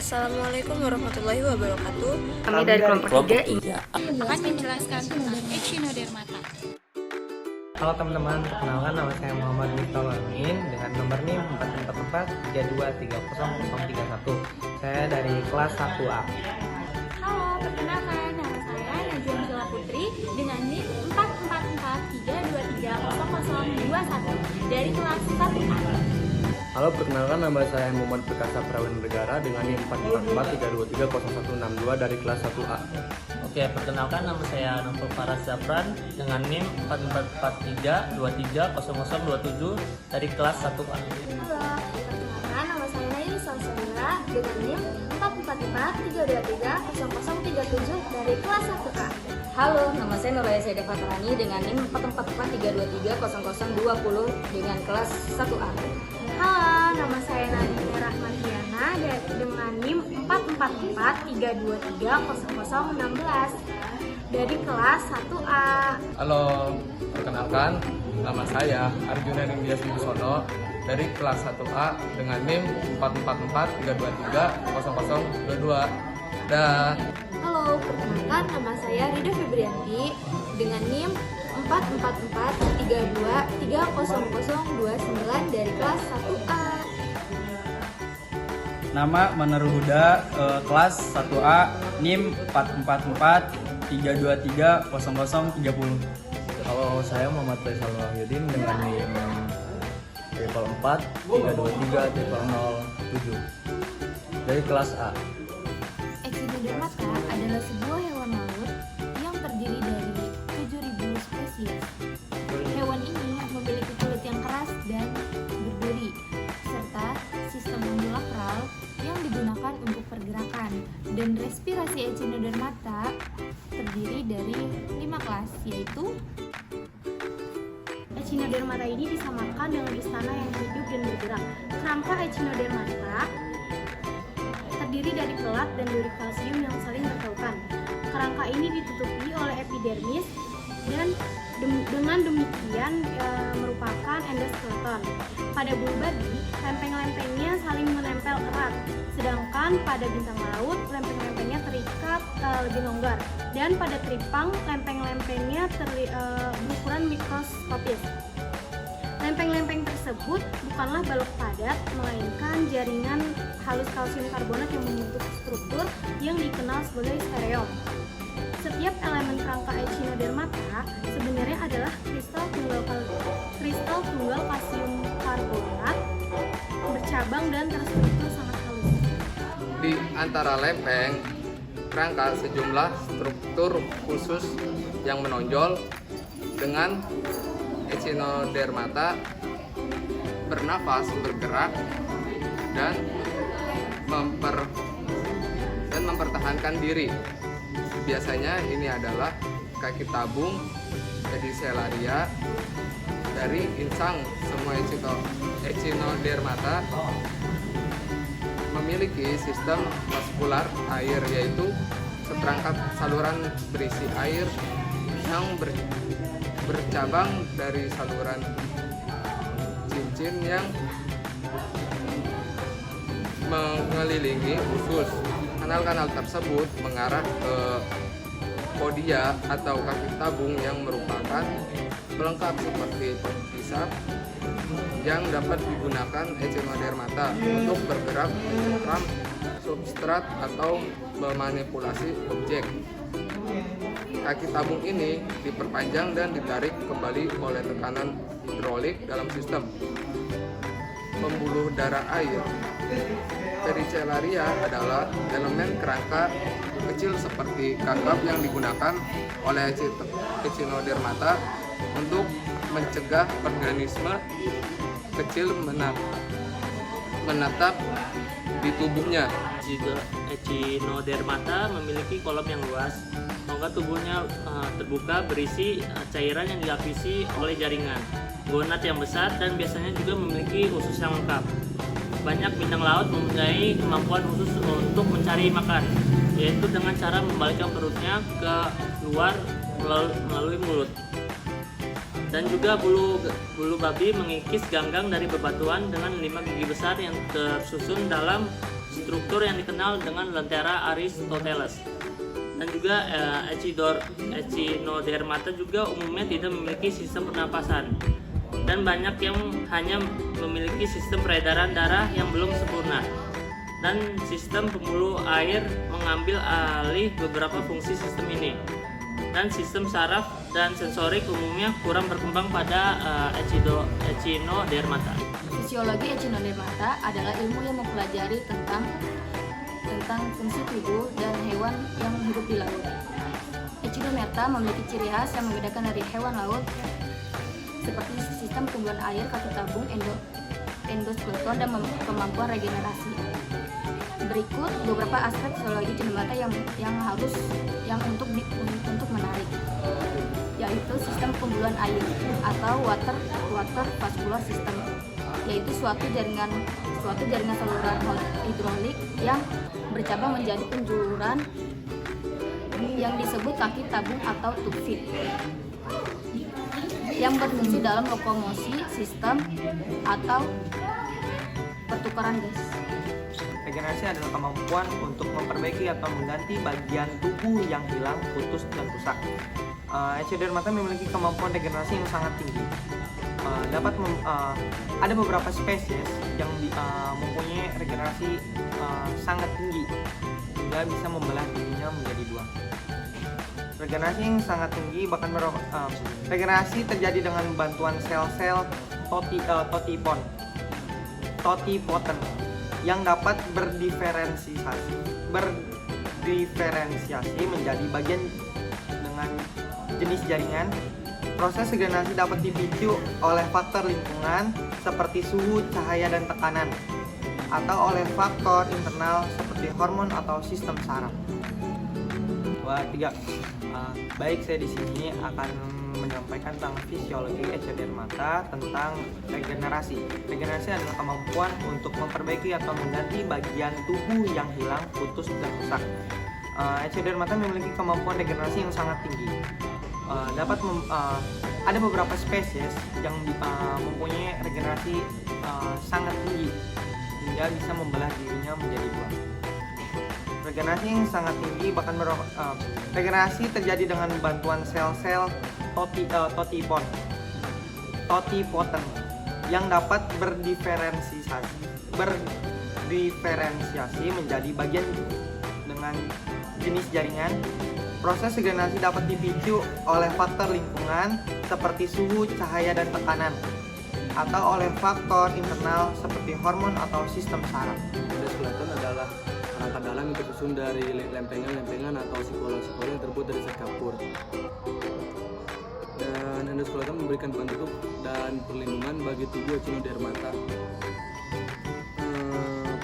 Assalamualaikum warahmatullahi wabarakatuh. Kami dari kelompok 3 akan menjelaskan tentang echinodermata. Halo teman-teman, perkenalkan nama saya Muhammad Miftahul Amin dengan nomor NIM 444323031. Saya dari kelas 1A. Halo, perkenalkan nama saya Najwa Mila Putri dengan NIM 44432300021 dari kelas 1A. Halo, perkenalkan nama saya Muhammad Perkasa Prawira Negara dengan NIM 444323162 dari kelas 1A. Oke, perkenalkan nama saya Nofel Faraz Zafran dengan NIM 44432300027 dari kelas 1A. Halo, perkenalkan nama saya Naili Salsabila dengan NIM 44432300037 dari kelas 1A. Halo, nama saya Nuraya Saidah Fatarani dengan NIM 444323020 dengan kelas 1A. Halo, nama saya Nadine Rahmadiana dengan NIM 44432300016 dari kelas 1A. Halo, perkenalkan nama saya Arjuna Nindya Wibisono dari kelas 1A dengan NIM 44432300022. Dan Halo, perkenalkan nama saya Rida Febrianti dengan NIM 44432300029 dari kelas 1A. Nama Manarul Huda, kelas 1A, NIM 44432300030. Halo, saya Muhammad Faisal Wahyudin dengan NIM triple 4323007 dari kelas A. Echinodermata adalah sebuah hewan laut yang terdiri dari 7.000 spesies. Hewan ini memiliki kulit yang keras dan berduri, serta sistem ambulakral yang digunakan untuk pergerakan. Dan respirasi Echinodermata terdiri dari 5 kelas, yaitu Echinodermata ini disamakan dengan istana yang hidup dan bergerak. Kerangka Echinodermata terdiri dari pelat dan duri kalsium yang saling berkaitan. Kerangka ini ditutupi oleh epidermis dan dengan demikian merupakan endoskeleton. Pada bulu babi, lempeng-lempengnya saling menempel erat, sedangkan pada bintang laut, lempeng-lempengnya terikat lebih longgar, dan pada tripang, lempeng-lempengnya berukuran mikroskopis. Lempeng-lempeng tersebut bukanlah balok padat, melainkan jaringan halus kalsium karbonat yang membentuk struktur yang dikenal sebagai stereom. Setiap elemen kerangka Echinodermata sebenarnya adalah kristal tunggal kalsium karbonat bercabang dan terstruktur sangat halus. di antara lempeng kerangka sejumlah struktur khusus yang menonjol dengan Echinodermata bernafas, bergerak, dan mempertahankan diri. Biasanya ini adalah kaki tabung Pedicelaria. Dari insang semua Echinodermata memiliki sistem vaskular air, yaitu seperangkat saluran berisi air yang bercabang dari saluran cincin yang mengelilingi usus. Kanal-kanal tersebut mengarah ke podia atau kaki tabung yang merupakan pelengkap seperti pemisah yang dapat digunakan Echinodermata untuk bergerak mencengkram substrat atau memanipulasi objek. Kaki tabung ini diperpanjang dan ditarik kembali oleh tekanan hidrolik dalam sistem pembuluh darah air. Pedicelaria adalah elemen kerangka kecil seperti kakap yang digunakan oleh Echinodermata untuk mencegah organisme kecil menetap di tubuhnya. Echinodermata memiliki kolom yang luas. Rongga tubuhnya terbuka berisi cairan yang dilapisi oleh jaringan. Gonad yang besar dan biasanya juga memiliki usus yang lengkap. Banyak bintang laut mempunyai kemampuan khusus untuk mencari makan, yaitu dengan cara membalikkan perutnya ke luar melalui mulut. Dan juga bulu babi mengikis ganggang dari bebatuan dengan 5 gigi besar yang tersusun dalam struktur yang dikenal dengan Lentera Aristoteles. Dan juga Echinodermata juga umumnya tidak memiliki sistem pernapasan, dan banyak yang hanya memiliki sistem peredaran darah yang belum sempurna, dan sistem pembuluh air mengambil alih beberapa fungsi sistem ini, dan sistem saraf dan sensorik umumnya kurang berkembang pada Echinodermata. Fisiologi Echinodermata adalah ilmu yang mempelajari tentang fungsi tubuh dan hewan yang hidup di laut. Echinodermata memiliki ciri khas yang membedakan dari hewan laut seperti sistem tumbuhan air, kaki tabung, endoskeleton, dan kemampuan regenerasi. Berikut beberapa aspek fisiologi Echinodermata yang untuk menarik, yaitu sistem pembuluhan air atau water vascular system, yaitu suatu jaringan saluran hidrolik yang bercabang menjadi penjuluran yang disebut kaki tabung atau tube feed, yang berfungsi dalam lokomosi sistem atau pertukaran gas. Regenerasi adalah kemampuan untuk memperbaiki atau mengganti bagian tubuh yang hilang, putus, dan rusak. Echinodermata memiliki kemampuan regenerasi yang sangat tinggi. Ada beberapa spesies yang mempunyai regenerasi sangat tinggi hingga bisa membelah dirinya menjadi dua. Regenerasi yang sangat tinggi regenerasi terjadi dengan bantuan sel-sel totipotent yang dapat berdiferensiasi menjadi bagian dengan jenis jaringan. Proses regenerasi dapat dipicu oleh faktor lingkungan seperti suhu, cahaya, dan tekanan, atau oleh faktor internal seperti hormon atau sistem saraf. Baik, saya di sini akan menyampaikan tentang fisiologi Echinodermata tentang regenerasi. Regenerasi adalah kemampuan untuk memperbaiki atau mengganti bagian tubuh yang hilang, putus, dan rusak. Echinodermata memiliki kemampuan regenerasi yang sangat tinggi. Ada beberapa spesies yang mempunyai regenerasi sangat tinggi hingga bisa membelah dirinya menjadi dua. Regenerasi yang sangat tinggi regenerasi terjadi dengan bantuan sel-sel totipotent yang dapat berdiferensiasi menjadi bagian dengan jenis jaringan. Proses regenerasi dapat dipicu oleh faktor lingkungan seperti suhu, cahaya, dan tekanan, atau oleh faktor internal seperti hormon atau sistem saraf. Endoskeleton adalah rangka dalam yang tersusun dari lempengan atau sikulo yang terbuat dari zat kapur. Dan endoskeleton memberikan bentuk dan perlindungan bagi tubuh Echinodermata.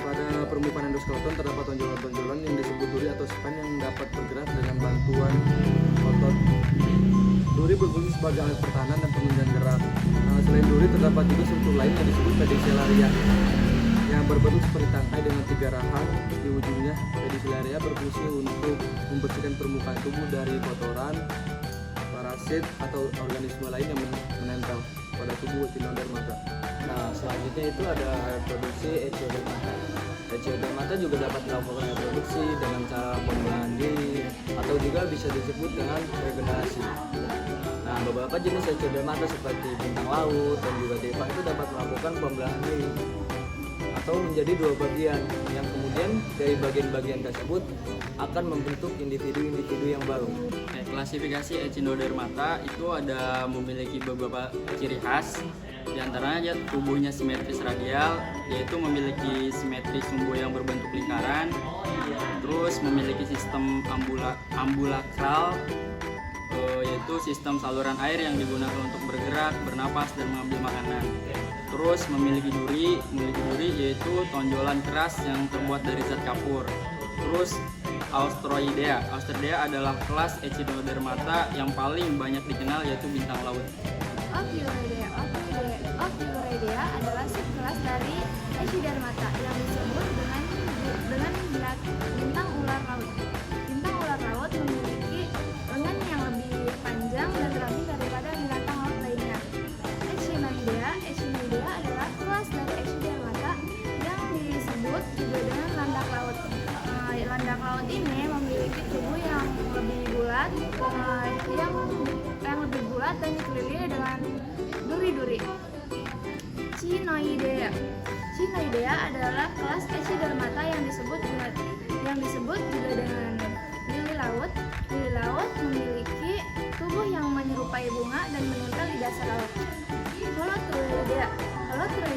Pada permukaan endoskeleton terdapat tonjolan-tonjolan yang disebut duri atau span yang dapat bergerak dengan bantuan otot. Duri berfungsi sebagai alat pertahanan dan penunjang gerak. Selain duri terdapat juga struktur lain yang disebut pedicellaria yang berbentuk seperti tangkai dengan 3 rahang di ujungnya. Pedicellaria berfungsi untuk membersihkan permukaan tubuh dari kotoran, parasit, atau organisme lain yang menempel pada tubuh Echinodermata. Nah, selanjutnya itu ada reproduksi Echinodermata. Echinodermata juga dapat melakukan reproduksi dengan cara pembelahan diri atau juga bisa disebut dengan regenerasi. Nah, beberapa jenis Echinodermata seperti bintang laut dan juga tepang itu dapat melakukan pembelahan diri atau menjadi 2 bagian yang kemudian dari bagian-bagian tersebut akan membentuk individu-individu yang baru. Klasifikasi Echinodermata itu memiliki beberapa ciri khas. Di antaranya tubuhnya simetris radial, yaitu memiliki simetri sumbu yang berbentuk lingkaran, terus memiliki sistem ambulakral, yaitu sistem saluran air yang digunakan untuk bergerak, bernapas, dan mengambil makanan. Terus memiliki duri yaitu tonjolan keras yang terbuat dari zat kapur. Terus Austroidea adalah kelas Echinodermata yang paling banyak dikenal, yaitu bintang laut. Ophiuroidea adalah subkelas dari Echinodermata yang disebut dengan bintang ular laut. Bintang ular laut memiliki lengan yang lebih panjang dan rapi daripada binatang laut lainnya. Echinoidea adalah kelas dari Echinodermata yang disebut juga dengan landak laut. Landak laut ini memiliki tubuh yang lebih bulat, yang lebih bulat dan dikelilingi dengan duri-duri. Cinoidea. Cinoidea adalah kelas Echinodermata yang disebut juga dengan lili laut. Lili laut memiliki tubuh yang menyerupai bunga dan menempel di dasar laut. Holotroidea. Holotroidea